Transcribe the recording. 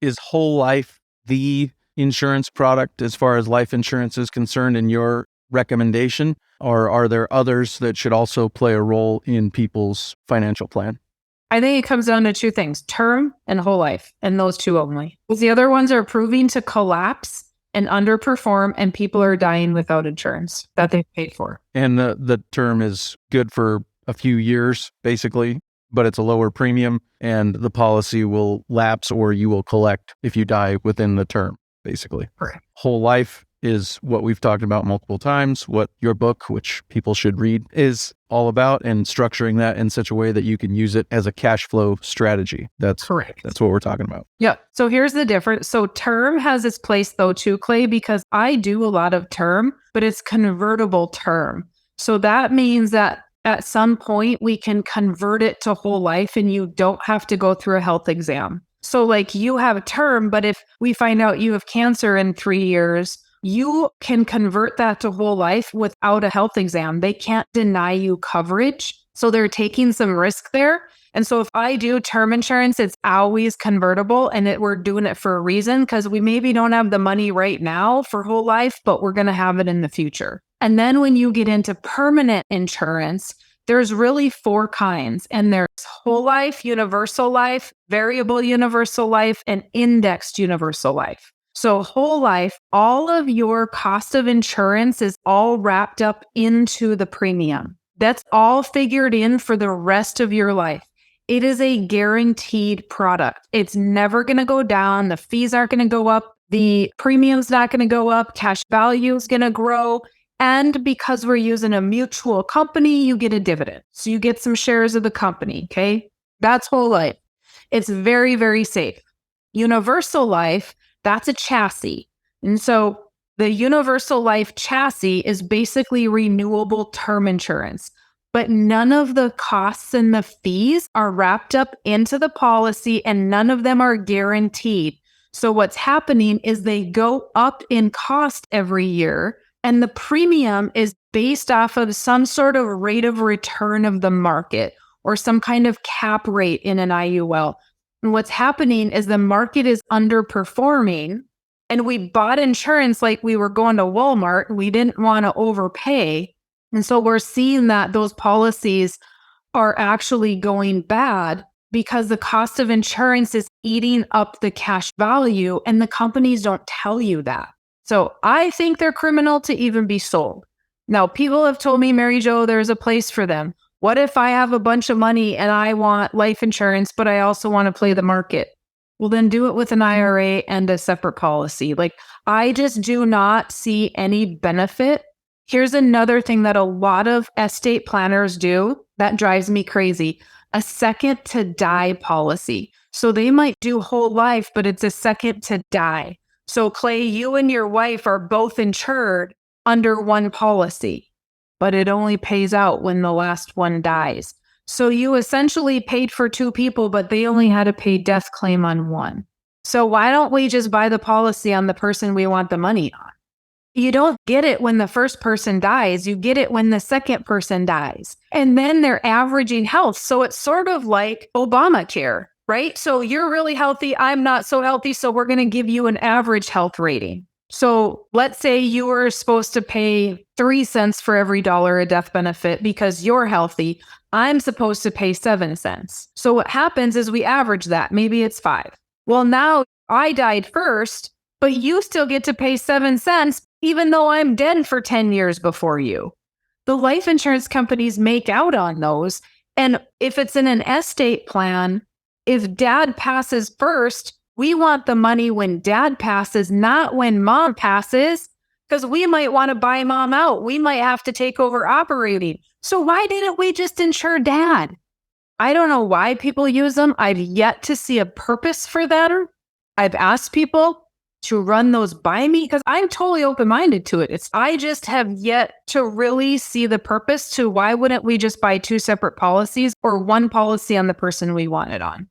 Is whole life the insurance product as far as life insurance is concerned in your recommendation? Or are there others that should also play a role in people's financial plan? I think it comes down to two things, term and whole life, and those two only. Because the other ones are proving to collapse and underperform, and people are dying without insurance that they've paid for. And the term is good for a few years, basically, but it's a lower premium, and the policy will lapse or you will collect if you die within the term, basically. Correct. Whole life is what we've talked about multiple times, what your book, which people should read, is all about, and structuring that in such a way that you can use it as a cash flow strategy. That's correct. That's what we're talking about. Yeah. So here's the difference. So term has its place though too, Clay, because I do a lot of term, but it's convertible term. So that means that at some point we can convert it to whole life and you don't have to go through a health exam. So like you have a term, but if we find out you have cancer in 3 years, you can convert that to whole life without a health exam. They can't deny you coverage. So they're taking some risk there. And so if I do term insurance, it's always convertible, and we're doing it for a reason, because we maybe don't have the money right now for whole life, but we're going to have it in the future. And then when you get into permanent insurance, there's really 4 kinds, and there's whole life, universal life, variable universal life, and indexed universal life. So whole life, all of your cost of insurance is all wrapped up into the premium. That's all figured in for the rest of your life. It is a guaranteed product. It's never going to go down. The fees aren't going to go up. The premium's not going to go up. Cash value is going to grow. And because we're using a mutual company, you get a dividend. So you get some shares of the company, okay? That's whole life. It's very, very safe. Universal life, that's a chassis. And so the universal life chassis is basically renewable term insurance, but none of the costs and the fees are wrapped up into the policy, and none of them are guaranteed. So what's happening is they go up in cost every year, and the premium is based off of some sort of rate of return of the market or some kind of cap rate in an IUL. And what's happening is the market is underperforming, and we bought insurance like we were going to Walmart. We didn't want to overpay. And so we're seeing that those policies are actually going bad because the cost of insurance is eating up the cash value, and the companies don't tell you that. So I think they're criminal to even be sold. Now, people have told me, Mary Jo, there's a place for them. What if I have a bunch of money and I want life insurance, but I also want to play the market? Well, then do it with an IRA and a separate policy. Like, I just do not see any benefit. Here's another thing that a lot of estate planners do that drives me crazy: a second to die policy. So they might do whole life, but it's a second to die. So Clay, you and your wife are both insured under one policy, but it only pays out when the last one dies. So you essentially paid for 2 people, but they only had to pay death claim on one. So why don't we just buy the policy on the person we want the money on? You don't get it when the first person dies. You get it when the second person dies. And then they're averaging health. So it's sort of like Obamacare, right? So you're really healthy. I'm not so healthy. So we're going to give you an average health rating. So let's say you were supposed to pay 3 cents for every dollar of death benefit because you're healthy. I'm supposed to pay 7 cents. So what happens is we average that. Maybe it's 5. Well, now I died first, but you still get to pay 7 cents, even though I'm dead for 10 years before you. The life insurance companies make out on those. And if it's in an estate plan, if dad passes first, we want the money when dad passes, not when mom passes, because we might want to buy mom out. We might have to take over operating. So why didn't we just insure dad? I don't know why people use them. I've yet to see a purpose for them. I've asked people to run those by me because I'm totally open-minded to it. I just have yet to really see the purpose to why wouldn't we just buy 2 separate policies or one policy on the person we want it on.